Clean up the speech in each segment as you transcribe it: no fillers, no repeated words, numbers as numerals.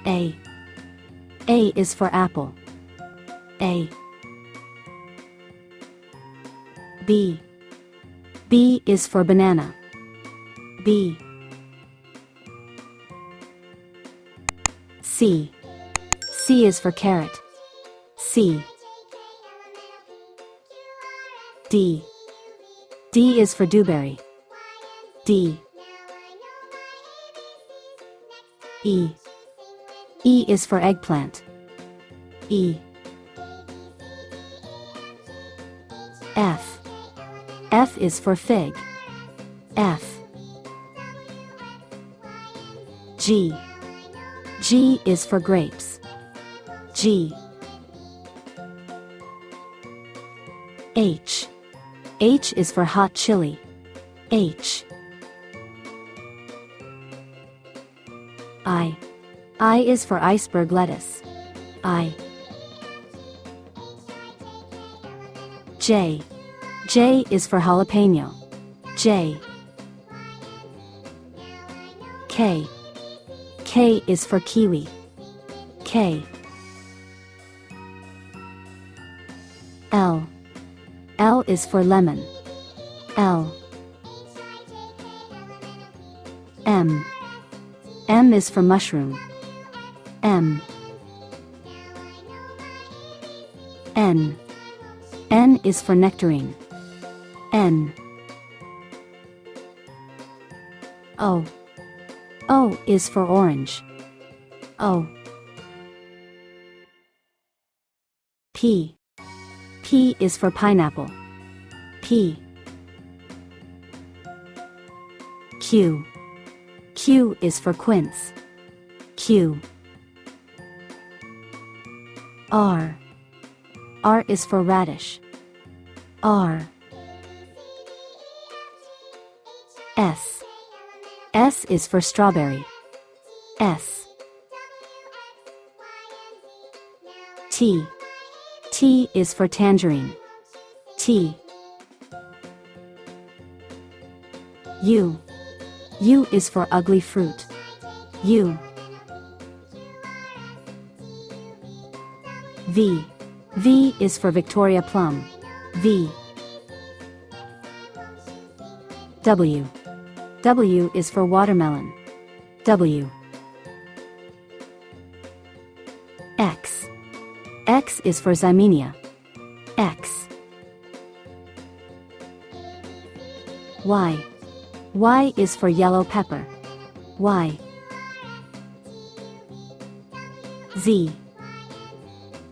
A. A is for apple. A. B. B is for banana. B. C. C is for carrot. C. D. D is for dewberry. D. E. E is for eggplant. E. F. F is for fig. F. G. G is for grapes. G. H. H is for hot chili. H. I. I is for iceberg lettuce. I. J. J is for jalapeno. J. K. K is for kiwi. K. L. L is for lemon. L. M. M is for mushroom. M. N. N is for nectarine. N. O. O is for orange. O. P. P is for pineapple. P. Q. Q is for quince. Q. R. R is for radish. R. S. S is for strawberry. S. T. T is for tangerine. T. U. U is for ugly fruit. U. V. V is for Victoria plum. V. W. W is for watermelon. W. X. X is for Ximenia. X. Y. Y is for yellow pepper. Y. Z.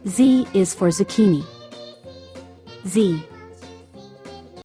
Z is for zucchini. Z.